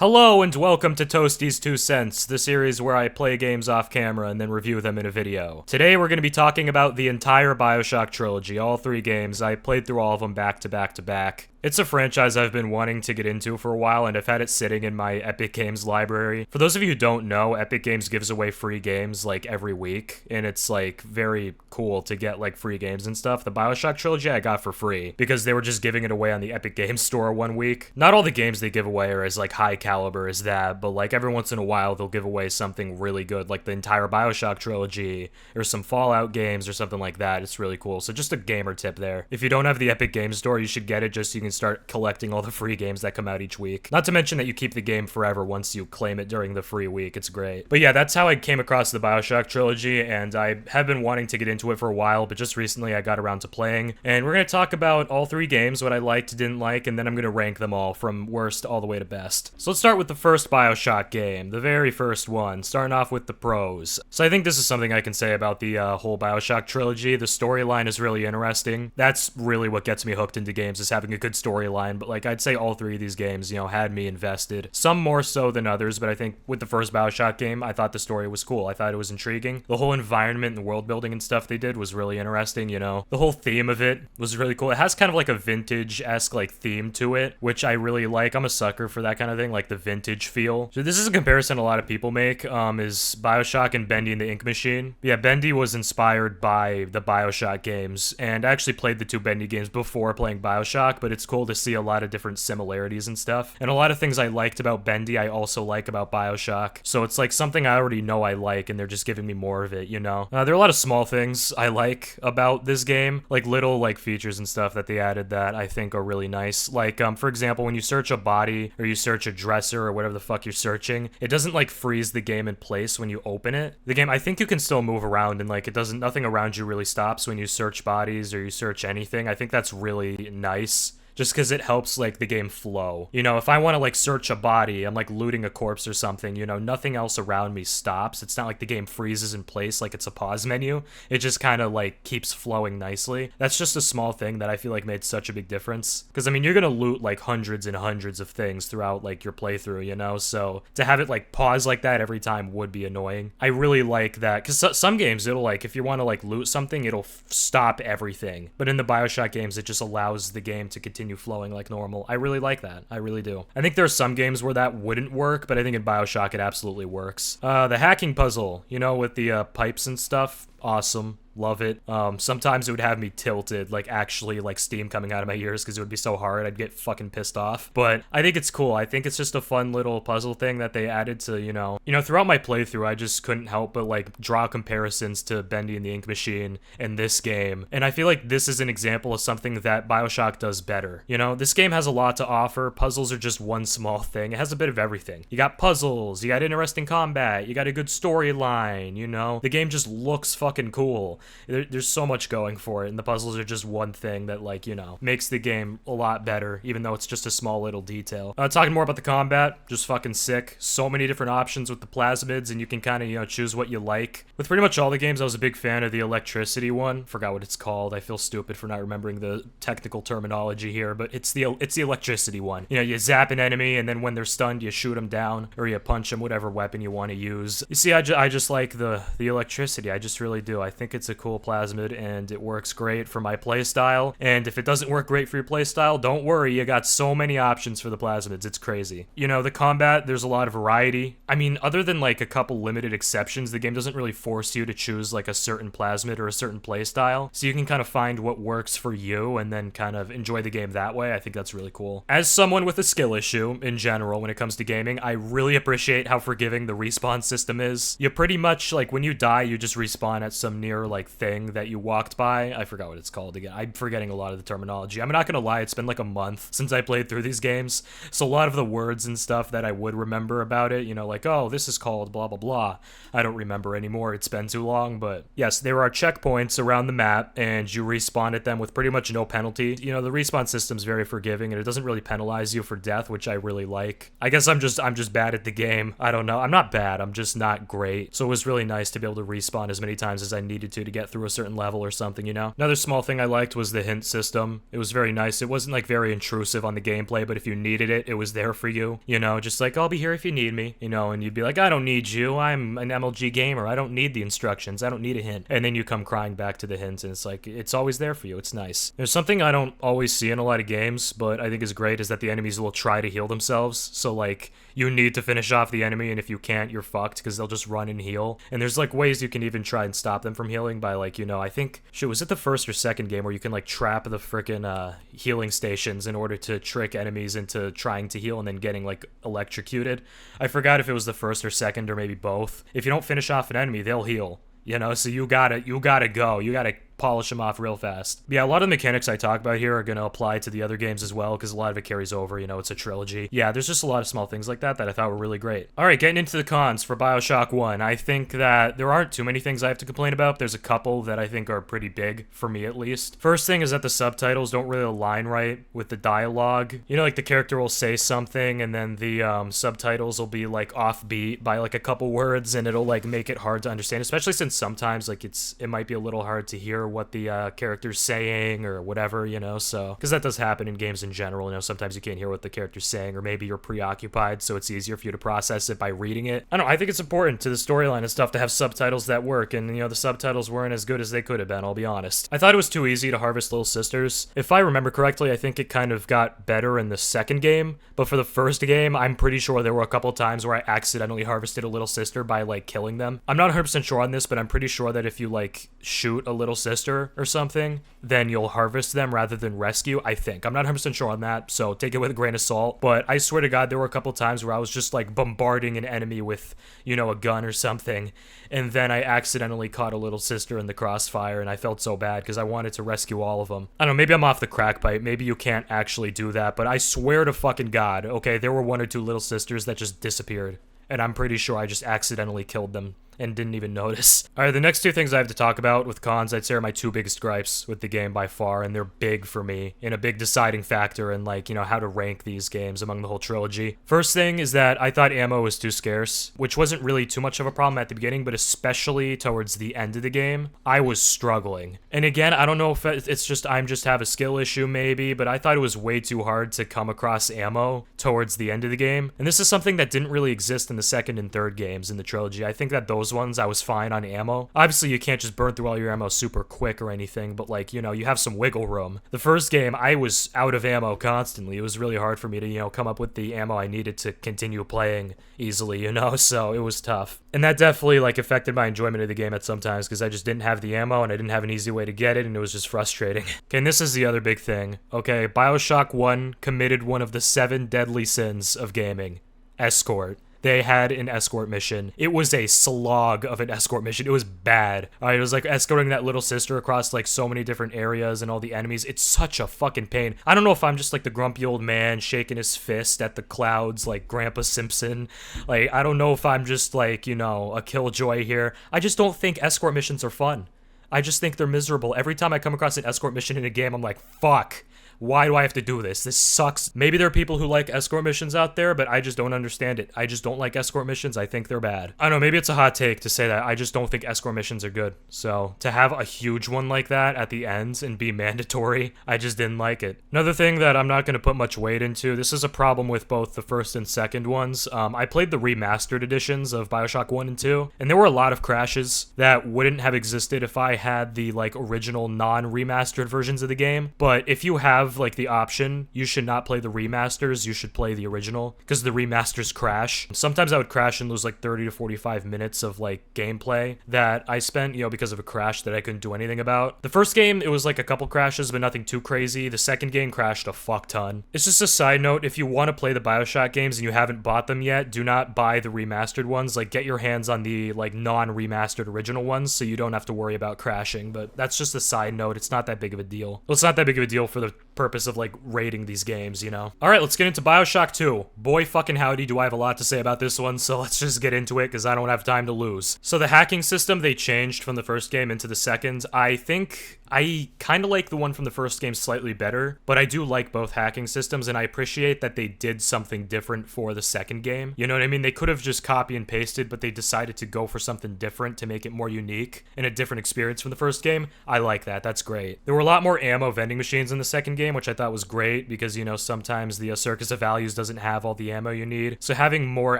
Hello and welcome to Toasty's 2 Cents, the series where I play games off camera and then review them in a video. Today we're going to be talking about the entire BioShock trilogy, all 3 games. I played through all of them back to back to back. It's a franchise I've been wanting to get into for a while, and I've had it sitting in my Epic Games library. For those of you who don't know, Epic Games gives away free games like every week, and it's like very cool to get like free games and stuff. The BioShock trilogy I got for free because they were just giving it away on the Epic Games store one week. Not all the games they give away are as like high caliber as that, but like every once in a while they'll give away something really good, like the entire BioShock trilogy or some Fallout games or something like that. It's really cool. So just a gamer tip there. If you don't have the Epic Games store, you should get it just so you can start collecting all the free games that come out each week. Not to mention that you keep the game forever once you claim it during the free week. It's great. But yeah, that's how I came across the BioShock trilogy, and I have been wanting to get into it for a while, but just recently I got around to playing. And we're going to talk about all 3 games, what I liked, didn't like, and then I'm going to rank them all from worst all the way to best. So let's start with the first BioShock game, the very first one, starting off with the pros. So I think this is something I can say about the whole BioShock trilogy. The storyline is really interesting. That's really what gets me hooked into games, is having a good storyline. But like I'd say all 3 of these games, had me invested. Some more so than others, but I think with the first BioShock game, I thought the story was cool. I thought it was intriguing. The whole environment and world building and stuff they did was really interesting, The whole theme of it was really cool. It has kind of like a vintage-esque like theme to it, which I really like. I'm a sucker for that kind of thing, like the vintage feel. So this is a comparison a lot of people make, is BioShock and Bendy and the Ink Machine. Yeah, Bendy was inspired by the BioShock games, and I actually played the 2 Bendy games before playing BioShock, but it's cool to see a lot of different similarities and stuff. And a lot of things I liked about Bendy, I also like about BioShock. So it's like something I already know I like, and they're just giving me more of it, There are a lot of small things I like about this game, like little like features and stuff that they added that I think are really nice. Like, for example, when you search a body or you search a dresser or whatever the fuck you're searching, it doesn't like freeze the game in place when you open it. The game, I think you can still move around, and like nothing around you really stops when you search bodies or you search anything. I think that's really nice. Just because it helps, like, the game flow. If I want to, like, search a body, I'm, like, looting a corpse or something, nothing else around me stops. It's not like the game freezes in place like it's a pause menu. It just kind of, like, keeps flowing nicely. That's just a small thing that I feel like made such a big difference. Because, I mean, you're gonna loot, like, hundreds and hundreds of things throughout, like, your playthrough, So, to have it, like, pause like that every time would be annoying. I really like that. Because some games, it'll, like, if you want to, like, loot something, it'll stop everything. But in the BioShock games, it just allows the game to continue flowing like normal. I really like that. I really do. I think there are some games where that wouldn't work, but I think in BioShock it absolutely works. The hacking puzzle, with the pipes and stuff, awesome. Love it. Sometimes it would have me tilted, like actually like steam coming out of my ears because it would be so hard. I'd get fucking pissed off. But I think it's cool. I think it's just a fun little puzzle thing that they added to, throughout my playthrough, I just couldn't help but like draw comparisons to Bendy and the Ink Machine in this game. And I feel like this is an example of something that BioShock does better. This game has a lot to offer. Puzzles are just one small thing. It has a bit of everything. You got puzzles, you got interesting combat, you got a good storyline, The game just looks fucking cool. There's so much going for it, and the puzzles are just one thing that, like, makes the game a lot better, even though it's just a small little detail. Talking more about the combat, just fucking sick. So many different options with the plasmids, and you can kind of, choose what you like. With pretty much all the games, I was a big fan of the electricity one. Forgot what it's called. I feel stupid for not remembering the technical terminology here, but it's the electricity one. You zap an enemy, and then when they're stunned, you shoot them down, or you punch them, whatever weapon you want to use. You see, I just like the electricity. I just really do. I think it's a cool plasmid, and it works great for my playstyle. And if it doesn't work great for your playstyle, don't worry, you got so many options for the plasmids. It's crazy. The combat, there's a lot of variety. I mean, other than like a couple limited exceptions, the game doesn't really force you to choose like a certain plasmid or a certain playstyle. So you can kind of find what works for you and then kind of enjoy the game that way. I think that's really cool. As someone with a skill issue in general when it comes to gaming, I really appreciate how forgiving the respawn system is. You pretty much, like, when you die, you just respawn at some near like thing that you walked by. I forgot what it's called again. I'm forgetting a lot of the terminology. I'm not gonna lie, it's been like a month since I played through these games, so a lot of the words and stuff that I would remember about it, like, oh, this is called blah blah blah, I don't remember anymore. It's been too long. But yes, there are checkpoints around the map, and you respawn at them with pretty much no penalty. The respawn system's very forgiving, and it doesn't really penalize you for death, which I really like. I guess I'm just bad at the game. I don't know. I'm not bad, I'm just not great. So it was really nice to be able to respawn as many times as I needed to to get through a certain level or something, you know? Another small thing I liked was the hint system. It was very nice. It wasn't like very intrusive on the gameplay, but if you needed it, it was there for you, you know? Just like, I'll be here if you need me, you know? And you'd be like, I don't need you. I'm an MLG gamer. I don't need the instructions. I don't need a hint. And then you come crying back to the hints, and it's like, it's always there for you. It's nice. There's something I don't always see in a lot of games, but I think is great, is that the enemies will try to heal themselves. So like, you need to finish off the enemy, and if you can't, you're fucked, because they'll just run and heal. And there's like ways you can even try and stop them from healing by like, you know, I think, shit, was it the first or second game where you can like trap the frickin' healing stations in order to trick enemies into trying to heal and then getting like electrocuted? I forgot if it was the first or second or maybe both. If you don't finish off an enemy, they'll heal. You know, so you gotta go. You gotta polish them off real fast. But yeah, a lot of the mechanics I talk about here are going to apply to the other games as well, because a lot of it carries over, you know, it's a trilogy. Yeah, there's just a lot of small things like that that I thought were really great. Alright, getting into the cons for BioShock 1. I think that there aren't too many things I have to complain about. There's a couple that I think are pretty big, for me at least. First thing is that the subtitles don't really align right with the dialogue. You know, like the character will say something and then the subtitles will be like offbeat by like a couple words, and it'll like make it hard to understand, especially since sometimes like it might be a little hard to hear what the character's saying or whatever, you know, so, because that does happen in games in general, you know, sometimes you can't hear what the character's saying, or maybe you're preoccupied, so it's easier for you to process it by reading it. I don't know, I think it's important to the storyline and stuff to have subtitles that work, and, you know, the subtitles weren't as good as they could have been, I'll be honest. I thought it was too easy to harvest little sisters. If I remember correctly, I think it kind of got better in the second game, but for the first game, I'm pretty sure there were a couple times where I accidentally harvested a little sister by, like, killing them. I'm not 100% sure on this, but I'm pretty sure that if you, like, shoot a little sister or something, then you'll harvest them rather than rescue, I think. I'm not 100% sure on that, so take it with a grain of salt, but I swear to God, there were a couple times where I was just, like, bombarding an enemy with, you know, a gun or something, and then I accidentally caught a little sister in the crossfire, and I felt so bad because I wanted to rescue all of them. I don't know, maybe I'm off the crack pipe, maybe you can't actually do that, but I swear to fucking God, okay, there were one or two little sisters that just disappeared, and I'm pretty sure I just accidentally killed them and didn't even notice. Alright, the next two things I have to talk about with cons, I'd say, are my two biggest gripes with the game by far, and they're big for me, and a big deciding factor in, like, you know, how to rank these games among the whole trilogy. First thing is that I thought ammo was too scarce, which wasn't really too much of a problem at the beginning, but especially towards the end of the game, I was struggling. And again, I don't know if it's just I just have a skill issue maybe, but I thought it was way too hard to come across ammo towards the end of the game. And this is something that didn't really exist in the second and third games in the trilogy. I think that those ones I was fine on ammo. Obviously, you can't just burn through all your ammo super quick or anything, but like, you know, you have some wiggle room. The first game, I was out of ammo constantly. It was really hard for me to, you know, come up with the ammo I needed to continue playing easily, you know, so it was tough. And that definitely, like, affected my enjoyment of the game at some times, because I just didn't have the ammo and I didn't have an easy way to get it, and it was just frustrating. Okay, and this is the other big thing. Okay, BioShock 1 committed one of the 7 deadly sins of gaming. Escort. They had an escort mission. It was a slog of an escort mission. It was bad. It was like escorting that little sister across like so many different areas and all the enemies. It's such a fucking pain. I don't know if I'm just like the grumpy old man shaking his fist at the clouds like Grandpa Simpson. Like, I don't know if I'm just like, you know, a killjoy here. I just don't think escort missions are fun. I just think they're miserable. Every time I come across an escort mission in a game, I'm like, fuck. Why do I have to do this? This sucks. Maybe there are people who like escort missions out there, but I just don't understand it. I just don't like escort missions. I think they're bad. I don't know, maybe it's a hot take to say that. I just don't think escort missions are good. So, to have a huge one like that at the end and be mandatory, I just didn't like it. Another thing that I'm not going to put much weight into, this is a problem with both the first and second ones. I played the remastered editions of BioShock 1 and 2, and there were a lot of crashes that wouldn't have existed if I had the, like, original non-remastered versions of the game. But if you have like the option, you should not play the remasters, you should play the original, because the remasters crash. Sometimes I would crash and lose like 30 to 45 minutes of like gameplay that I spent, you know, because of a crash that I couldn't do anything about. The first game, it was like a couple crashes, but nothing too crazy. The second game crashed a fuck ton. It's just a side note, if you want to play the BioShock games and you haven't bought them yet, do not buy the remastered ones. Like, get your hands on the like non-remastered original ones so you don't have to worry about crashing. But that's just a side note. It's not that big of a deal. Well, it's not that big of a deal for the purpose of like rating these games, you know? All right, let's get into BioShock 2. Boy fucking howdy, do I have a lot to say about this one, so let's just get into it because I don't have time to lose. So the hacking system they changed from the first game into the second. I think I kind of like the one from the first game slightly better, but I do like both hacking systems, and I appreciate that they did something different for the second game. You know what I mean? They could have just copy and pasted, but they decided to go for something different to make it more unique and a different experience from the first game. I like that. That's great. There were a lot more ammo vending machines in the second game, which I thought was great because, you know, sometimes the Circus of Values doesn't have all the ammo you need. So having more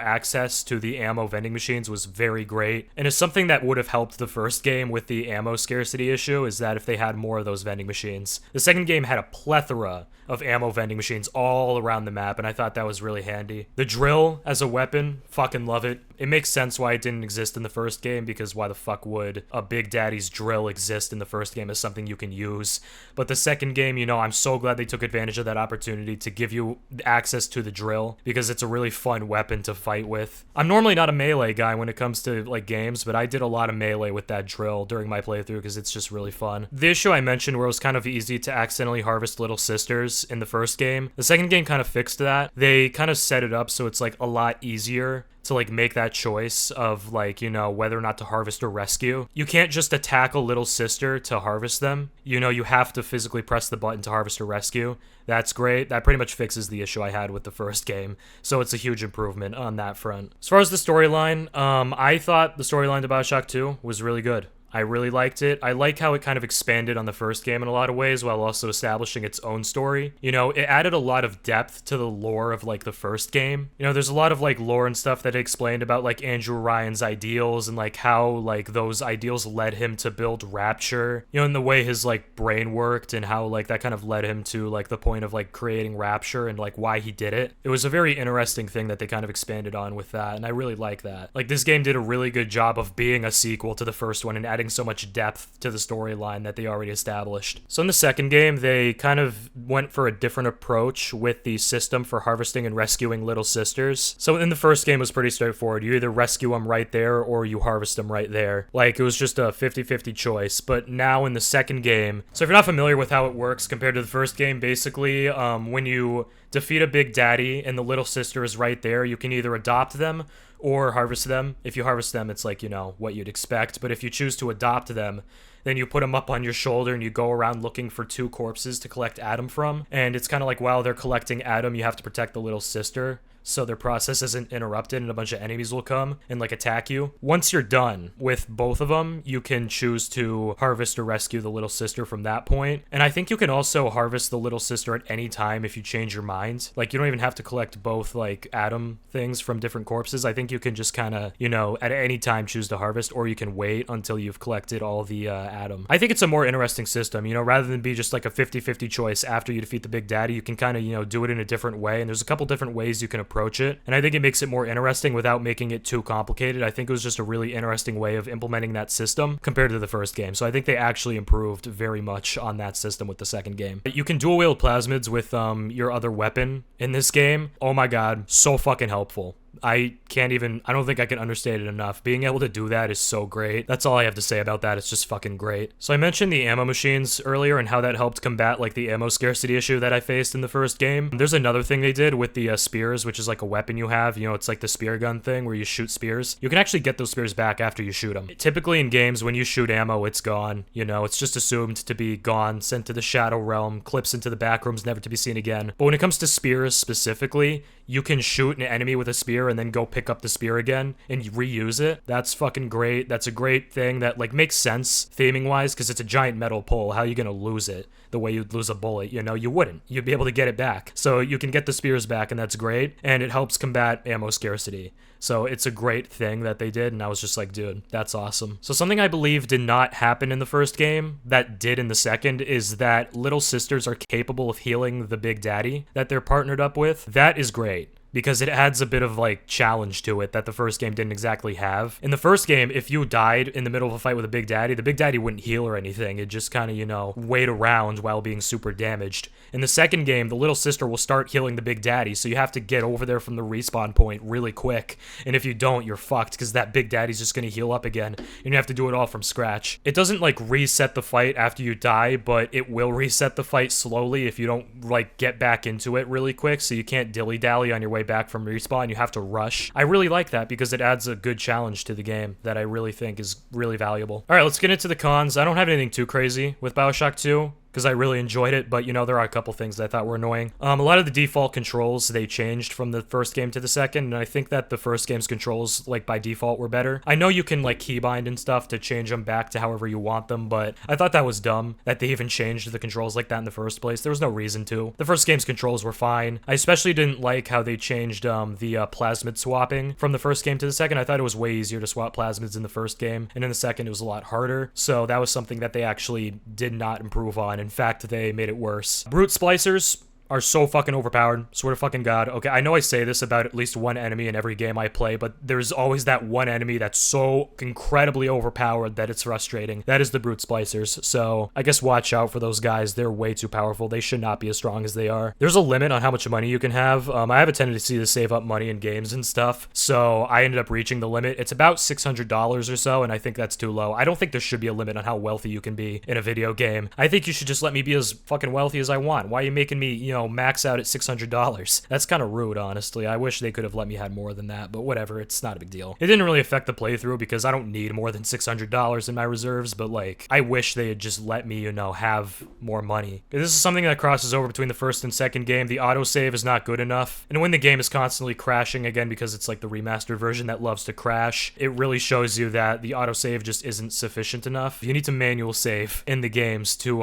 access to the ammo vending machines was very great. And it's something that would have helped the first game with the ammo scarcity issue, is that if they had more of those vending machines. The second game had a plethora of ammo vending machines all around the map, and I thought that was really handy. The drill as a weapon, fucking love it. It makes sense why it didn't exist in the first game, because why the fuck would a Big Daddy's drill exist in the first game as something you can use? But the second game, you know, I'm so glad they took advantage of that opportunity to give you access to the drill, because it's a really fun weapon to fight with. I'm normally not a melee guy when it comes to like games, but I did a lot of melee with that drill during my playthrough because it's just really fun. The issue I mentioned where it was kind of easy to accidentally harvest little sisters in the first game, the second game kind of fixed that. They kind of set it up so it's like a lot easier to like make that choice of like, you know, whether or not to harvest or rescue. You can't just attack a little sister to harvest them. You know, you have to physically press the button to harvest or rescue. That's great. That pretty much fixes the issue I had with the first game. So it's a huge improvement on that front. As far as the storyline, I thought the storyline to BioShock 2 was really good. I really liked it. I like how it kind of expanded on the first game in a lot of ways while also establishing its own story. You know, it added a lot of depth to the lore of like the first game. You know, there's a lot of like lore and stuff that it explained about like Andrew Ryan's ideals and like how like those ideals led him to build Rapture. You know, and the way his like brain worked and how like that kind of led him to like the point of like creating Rapture and like why he did it. It was a very interesting thing that they kind of expanded on with that, and I really like that. Like this game did a really good job of being a sequel to the first one and adding so much depth to the storyline that they already established. So in the second game, they kind of went for a different approach with the system for harvesting and rescuing little sisters. So in the first game, it was pretty straightforward. You either rescue them right there or you harvest them right there. Like it was just a 50-50 choice. But now in the second game, so if you're not familiar with how it works compared to the first game, basically when you defeat a Big Daddy and the little sister is right there, you can either adopt them or harvest them. If you harvest them, it's like, you know, what you'd expect. But if you choose to adopt them, then you put them up on your shoulder and you go around looking for 2 corpses to collect Adam from. And it's kind of like while they're collecting Adam, you have to protect the little sister, so their process isn't interrupted and a bunch of enemies will come and like attack you. Once you're done with both of them, you can choose to harvest or rescue the little sister from that point. And I think you can also harvest the little sister at any time if you change your mind. Like you don't even have to collect both like Adam things from different corpses. I think you can just kind of, you know, at any time choose to harvest, or you can wait until you've collected all the Adam. I think it's a more interesting system, you know, rather than be just like a 50-50 choice after you defeat the Big Daddy. You can kind of, you know, do it in a different way, and there's a couple different ways you can approach it, and I think it makes it more interesting without making it too complicated. I think it was just a really interesting way of implementing that system compared to the first game, so I think they actually improved very much on that system with the second game. You can dual wield plasmids with your other weapon in this game. Oh my god, so fucking helpful. I don't think I can understate it enough. Being able to do that is so great. That's all I have to say about that. It's just fucking great. So I mentioned the ammo machines earlier and how that helped combat like the ammo scarcity issue that I faced in the first game. There's another thing they did with the spears, which is like a weapon you have. You know, it's like the spear gun thing where you shoot spears. You can actually get those spears back after you shoot them. Typically in games, when you shoot ammo, it's gone. You know, it's just assumed to be gone, sent to the Shadow Realm, clips into the back rooms, never to be seen again. But when it comes to spears specifically, you can shoot an enemy with a spear and then go pick up the spear again and reuse it. That's fucking great. That's a great thing that like makes sense theming wise, because it's a giant metal pole. How are you gonna lose it the way you'd lose a bullet? You know, you wouldn't. You'd be able to get it back. So you can get the spears back, and that's great, and it helps combat ammo scarcity. So it's a great thing that they did, and I was just like, dude, that's awesome. So something I believe did not happen in the first game that did in the second is that little sisters are capable of healing the Big Daddy that they're partnered up with. That is great. because it adds a bit of like challenge to it that the first game didn't exactly have. In the first game, if you died in the middle of a fight with a Big Daddy, the Big Daddy wouldn't heal or anything. It'd just kind of, you know, wait around while being super damaged. In the second game, the little sister will start healing the Big Daddy, so you have to get over there from the respawn point really quick. And if you don't, you're fucked, because that Big Daddy's just gonna heal up again, and you have to do it all from scratch. It doesn't like reset the fight after you die, but it will reset the fight slowly if you don't like get back into it really quick, so you can't dilly-dally on your way back from respawn. You have to rush. I really like that because it adds a good challenge to the game that I really think is really valuable. All right, let's get into the cons. I don't have anything too crazy with BioShock 2. Because I really enjoyed it, but, you know, there are a couple things that I thought were annoying. A lot of the default controls, they changed from the first game to the second, and I think that the first game's controls, like, by default were better. I know you can, like, keybind and stuff to change them back to however you want them, but I thought that was dumb, that they even changed the controls like that in the first place. There was no reason to. The first game's controls were fine. I especially didn't like how they changed the plasmid swapping from the first game to the second. I thought it was way easier to swap plasmids in the first game, and in the second it was a lot harder, so that was something that they actually did not improve on. In fact, they made it worse. Brute splicers are so fucking overpowered. Swear to fucking God. Okay, I know I say this about at least one enemy in every game I play, but there's always that one enemy that's so incredibly overpowered that it's frustrating. That is the Brute Splicers, so I guess watch out for those guys. They're way too powerful. They should not be as strong as they are. There's a limit on how much money you can have. I have a tendency to save up money in games and stuff, so I ended up reaching the limit. It's about $600 or so, and I think that's too low. I don't think there should be a limit on how wealthy you can be in a video game. I think you should just let me be as fucking wealthy as I want. Why are you making me, you know, max out at $600? That's kind of rude, honestly. I wish they could have let me have more than that, but whatever, it's not a big deal. It didn't really affect the playthrough because I don't need more than $600 in my reserves, but like, I wish they had just let me, you know, have more money. This is something that crosses over between the first and second game. The autosave is not good enough, and when the game is constantly crashing, again, because it's like the remastered version that loves to crash, it really shows you that the autosave just isn't sufficient enough. You need to manual save in the games to,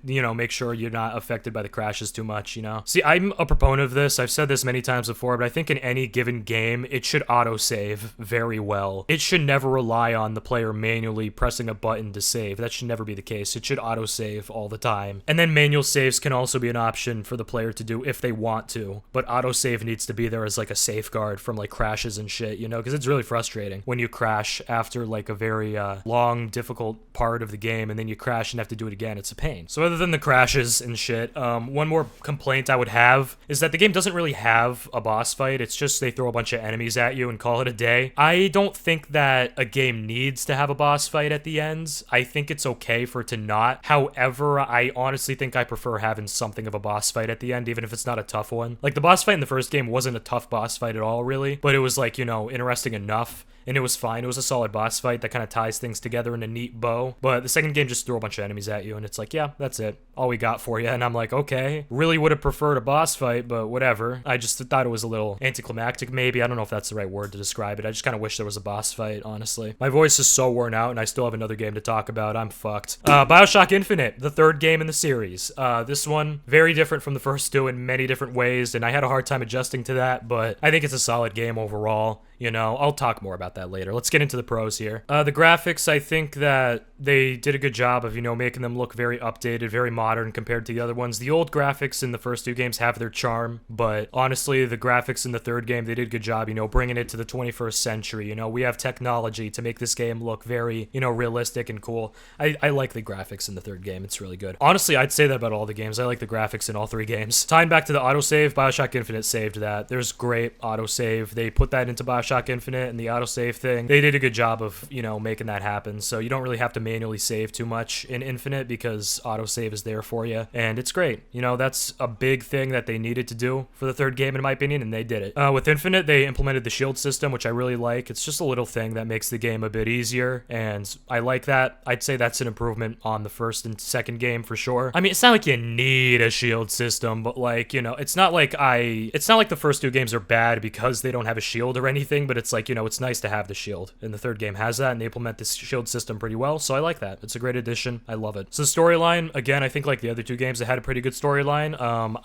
you know, make sure you're not affected by the crashes too much, you know? See, I'm a proponent of this. I've said this many times before, but I think in any given game, it should autosave very well. It should never rely on the player manually pressing a button to save. That should never be the case. It should autosave all the time. And then manual saves can also be an option for the player to do if they want to, but autosave needs to be there as like a safeguard from like crashes and shit, you know, because it's really frustrating when you crash after like a very long, difficult part of the game, and then you crash and have to do it again. It's a pain. So other than the crashes and shit, one more complaint I would have is that the game doesn't really have a boss fight. It's just they throw a bunch of enemies at you and call it a day. I don't think that a game needs to have a boss fight at the end. I think it's okay for it to not. However, I honestly think I prefer having something of a boss fight at the end, even if it's not a tough one. Like, the boss fight in the first game wasn't a tough boss fight at all, really, but it was like, you know, interesting enough. And it was fine. It was a solid boss fight that kind of ties things together in a neat bow. But the second game just threw a bunch of enemies at you, and it's like, yeah, that's it. All we got for you. And I'm like, okay. Really would have preferred a boss fight, but whatever. I just thought it was a little anticlimactic, maybe. I don't know if that's the right word to describe it. I just kind of wish there was a boss fight, honestly. My voice is so worn out, and I still have another game to talk about. I'm fucked. BioShock Infinite, the third game in the series. This one, very different from the first two in many different ways, and I had a hard time adjusting to that, but I think it's a solid game overall. You know, I'll talk more about that later. Let's get into the pros here. The graphics, I think that they did a good job of, you know, making them look very updated, very modern compared to the other ones. The old graphics in the first two games have their charm, but honestly, the graphics in the third game, they did a good job, you know, bringing it to the 21st century. You know, we have technology to make this game look very, you know, realistic and cool. I like the graphics in the third game. It's really good. Honestly, I'd say that about all the games. I like the graphics in all three games. Tying back to the autosave, BioShock Infinite saved that. There's great autosave. They put that into BioShock Infinite and the autosave thing. They did a good job of, you know, making that happen. So you don't really have to manually save too much in Infinite because autosave is there for you. And it's great. You know, that's a big thing that they needed to do for the third game, in my opinion, and they did it. With Infinite, they implemented the shield system, which I really like. It's just a little thing that makes the game a bit easier, and I like that. I'd say that's an improvement on the first and second game for sure. I mean, it's not like you need a shield system, but like, you know, it's not like the first two games are bad because they don't have a shield or anything. anything, but it's like, you know, it's nice to have the shield. And the third game has that, and they implement this shield system pretty well, so I like that. It's a great addition. I love it. So the storyline, again, I think like the other two games, it had a pretty good storyline.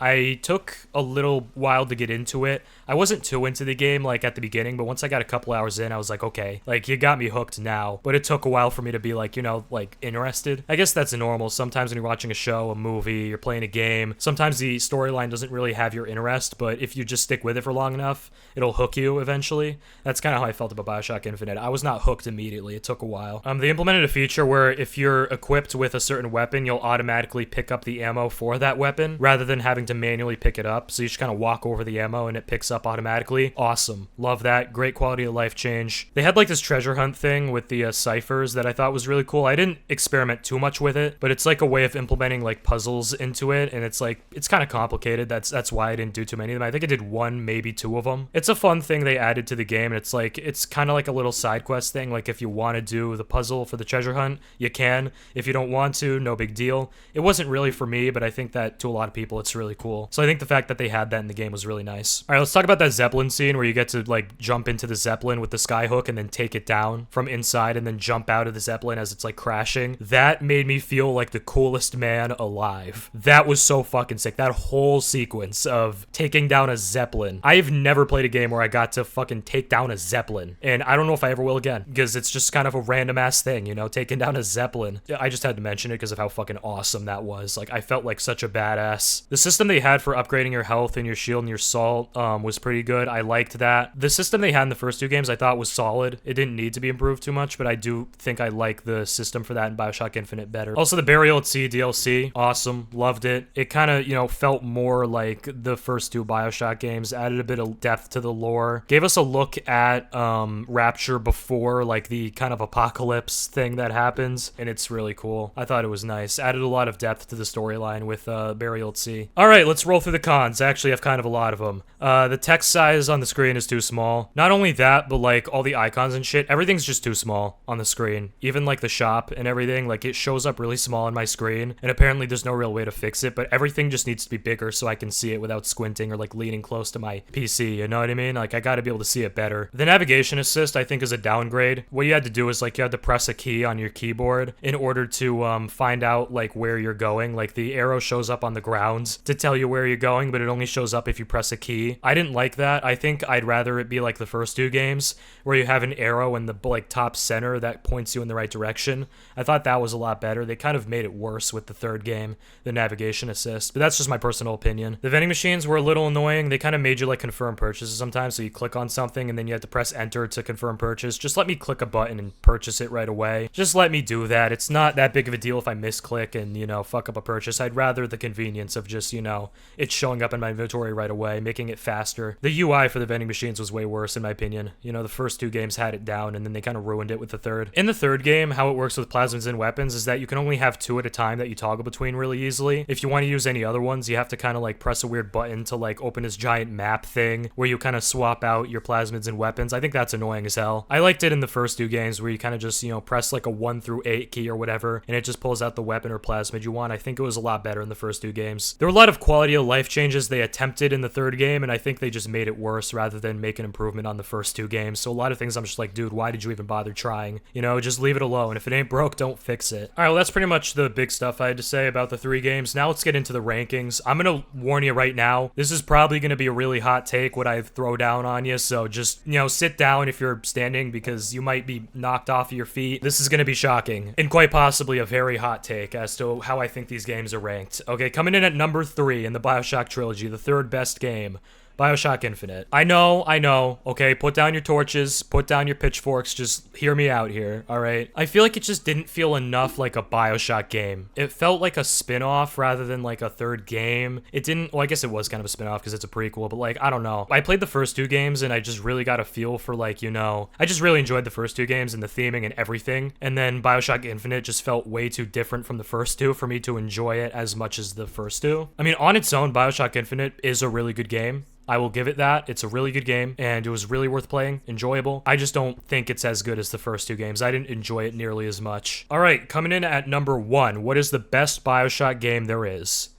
I took a little while to get into it. I wasn't too into the game, like, at the beginning, but once I got a couple hours in, I was like, okay, like, you got me hooked now. But it took a while for me to be, like, you know, like, interested. I guess that's normal. Sometimes when you're watching a show, a movie, you're playing a game, sometimes the storyline doesn't really have your interest, but if you just stick with it for long enough, it'll hook you eventually. That's kind of how I felt about BioShock Infinite. I was not hooked immediately. It took a while. They implemented a feature where if you're equipped with a certain weapon, you'll automatically pick up the ammo for that weapon rather than having to manually pick it up. So you just kind of walk over the ammo and it picks up automatically. Awesome. Love that. Great quality of life change. They had like this treasure hunt thing with the ciphers that I thought was really cool. I didn't experiment too much with it, but it's like a way of implementing like puzzles into it, and it's like, it's kind of complicated. That's why I didn't do too many of them. I think I did one, maybe two of them. It's a fun thing they added to the game, and it's like, it's kind of like a little side quest thing. Like if you want to do the puzzle for the treasure hunt, you can. If you don't want to, no big deal. It wasn't really for me, but I think that to a lot of people, it's really cool. So I think the fact that they had that in the game was really nice. All right, let's talk about that Zeppelin scene where you get to like jump into the Zeppelin with the skyhook and then take it down from inside and then jump out of the Zeppelin as it's like crashing. That made me feel like the coolest man alive. That was so fucking sick. That whole sequence of taking down a Zeppelin. I've never played a game where I got to fucking take down a Zeppelin, and I don't know if I ever will again, because it's just kind of a random ass thing, you know, taking down a Zeppelin. I just had to mention it because of how fucking awesome that was. Like, I felt like such a badass. The system they had for upgrading your health and your shield and your salt was pretty good. I liked that. The system they had in the first two games I thought was solid. It didn't need to be improved too much, but I do think I like the system for that in BioShock Infinite better. Also, the Burial at Sea DLC, awesome. Loved it. It kind of, you know, felt more like the first two BioShock games, added a bit of depth to the lore, gave us a look at Rapture before, like, the kind of apocalypse thing that happens, and it's really cool. I thought it was nice. Added a lot of depth to the storyline with Burial at Sea. All right, let's roll through the cons. I actually have kind of a lot of them. The text size on the screen is too small. Not only that, but, like, all the icons and shit, everything's just too small on the screen. Even, like, the shop and everything, like, it shows up really small on my screen, and apparently there's no real way to fix it, but everything just needs to be bigger so I can see it without squinting or, like, leaning close to my PC, you know what I mean? Like, I gotta be able to see it better. The navigation assist, I think, is a downgrade. What you had to do is, like, you had to press a key on your keyboard in order to find out, like, where you're going. Like, the arrow shows up on the ground to tell you where you're going, but it only shows up if you press a key. I didn't like that. I think I'd rather it be like the first two games, where you have an arrow in the, like, top center that points you in the right direction. I thought that was a lot better. They kind of made it worse with the third game, the navigation assist, but that's just my personal opinion. The vending machines were a little annoying. They kind of made you, like, confirm purchases sometimes, so you click on something and then you have to press enter to confirm purchase. Just let me click a button and purchase it right away. Just let me do that. It's not that big of a deal if I misclick and, you know, fuck up a purchase. I'd rather the convenience of just, you know, it showing up in my inventory right away, making it faster. The UI for the vending machines was way worse, in my opinion. You know, the first two games had it down, and then they kind of ruined it with the third. In the third game, how it works with plasmids and weapons is that you can only have two at a time that you toggle between really easily. If you want to use any other ones, you have to kind of, like, press a weird button to, like, open this giant map thing where you kind of swap out your plasmids and weapons. I think that's annoying as hell. I liked it in the first two games where you kind of just, you know, press, like, a 1 through 8 key or whatever, and it just pulls out the weapon or plasmid you want. I think it was a lot better in the first two games. There were a lot of quality of life changes they attempted in the third game, and I think they just made it worse rather than make an improvement on the first two games. So a lot of things I'm just like, dude, why did you even bother trying? You know, just leave it alone. If it ain't broke, don't fix it. All right, well, that's pretty much the big stuff I had to say about the three games. Now let's get into the rankings. I'm gonna warn you right now, this is probably gonna be a really hot take what I throw down on you, so just, you know, sit down if you're standing because you might be knocked off of your feet. This is gonna be shocking and quite possibly a very hot take as to how I think these games are ranked. Okay, coming in at number 3 in the BioShock trilogy, the third best game, BioShock Infinite. I know, okay, put down your torches, put down your pitchforks, just hear me out here, alright? I feel like it just didn't feel enough like a BioShock game. It felt like a spin-off rather than like a third game. It didn't, well, I guess it was kind of a spin-off because it's a prequel, but like, I don't know. I played the first two games and I just really got a feel for, like, you know, I just really enjoyed the first two games and the theming and everything, and then BioShock Infinite just felt way too different from the first two for me to enjoy it as much as the first two. I mean, on its own, BioShock Infinite is a really good game. I will give it that. It's a really good game, and it was really worth playing, enjoyable. I just don't think it's as good as the first two games. I didn't enjoy it nearly as much. All right, coming in at number 1, what is the best BioShock game there is?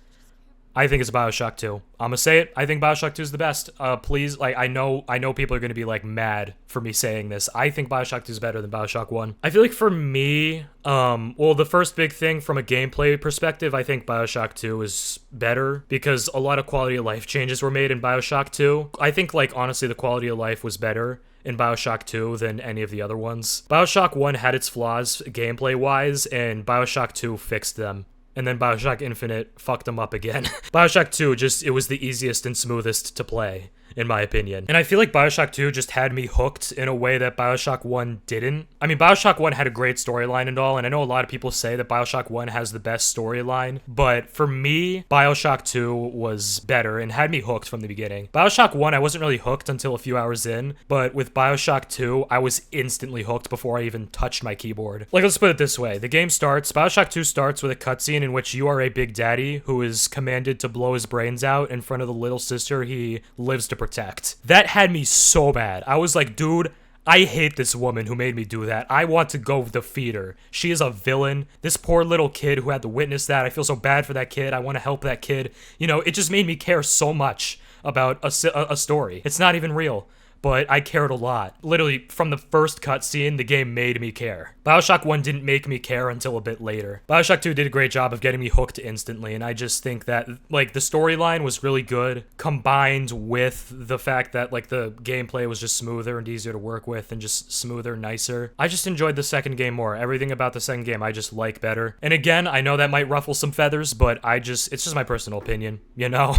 I think it's BioShock 2. I'm gonna say it. I think BioShock 2 is the best. Please, like, I know people are gonna be like mad for me saying this. I think BioShock 2 is better than BioShock 1. I feel like for me, well, the first big thing from a gameplay perspective, I think BioShock 2 is better because a lot of quality of life changes were made in BioShock 2. I think, like, honestly, the quality of life was better in BioShock 2 than any of the other ones. BioShock 1 had its flaws gameplay-wise, and BioShock 2 fixed them. And then BioShock Infinite fucked them up again. BioShock 2, it was the easiest and smoothest to play, in my opinion. And I feel like BioShock 2 just had me hooked in a way that BioShock 1 didn't. I mean, BioShock 1 had a great storyline and all, and I know a lot of people say that BioShock 1 has the best storyline, but for me, BioShock 2 was better and had me hooked from the beginning. BioShock 1, I wasn't really hooked until a few hours in, but with BioShock 2, I was instantly hooked before I even touched my keyboard. Like, let's put it this way. The game starts, BioShock 2 starts with a cutscene in which you are a big daddy who is commanded to blow his brains out in front of the little sister he lives to protect. That had me so bad. I was like, dude, I hate this woman who made me do that. I want to go defeat her. She is a villain. This poor little kid who had to witness that. I feel so bad for that kid. I want to help that kid. You know, it just made me care so much about a story. It's not even real, but I cared a lot. Literally, from the first cutscene, the game made me care. BioShock 1 didn't make me care until a bit later. BioShock 2 did a great job of getting me hooked instantly, and I just think that, like, the storyline was really good, combined with the fact that, like, the gameplay was just smoother and easier to work with and just smoother, nicer. I just enjoyed the second game more. Everything about the second game I just like better. And again, I know that might ruffle some feathers, but it's just my personal opinion, you know?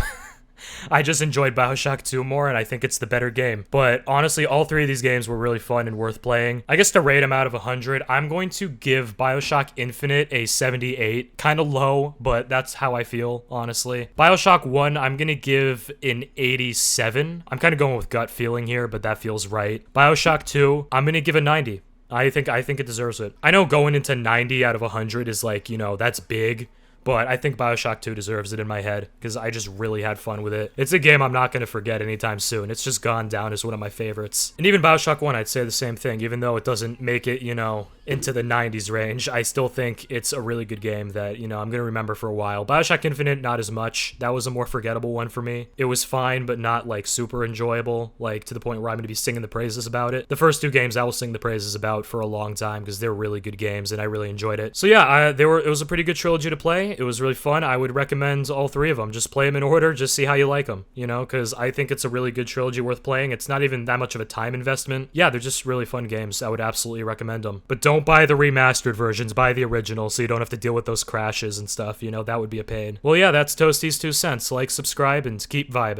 I just enjoyed BioShock 2 more, and I think it's the better game. But honestly, all three of these games were really fun and worth playing. I guess to rate them out of 100, I'm going to give BioShock Infinite a 78. Kind of low, but that's how I feel, honestly. BioShock 1, I'm going to give an 87. I'm kind of going with gut feeling here, but that feels right. BioShock 2, I'm going to give a 90. I think it deserves it. I know going into 90 out of 100 is like, you know, that's big. But I think BioShock 2 deserves it in my head, because I just really had fun with it. It's a game I'm not going to forget anytime soon. It's just gone down as one of my favorites. And even BioShock 1, I'd say the same thing. Even though it doesn't make it, you know, into the 90s range, I still think it's a really good game that, you know, I'm going to remember for a while. BioShock Infinite, not as much. That was a more forgettable one for me. It was fine, but not, like, super enjoyable, like, to the point where I'm going to be singing the praises about it. The first two games I will sing the praises about for a long time, because they're really good games, and I really enjoyed it. So yeah, it was a pretty good trilogy to play. It was really fun. I would recommend all three of them. Just play them in order, just see how you like them, you know, because I think it's a really good trilogy worth playing. It's not even that much of a time investment. Yeah, they're just really fun games. I would absolutely recommend them. But don't buy the remastered versions, buy the original so you don't have to deal with those crashes and stuff, you know, that would be a pain. Well, yeah, that's Toasty's 2 cents. Like, subscribe, and keep vibing.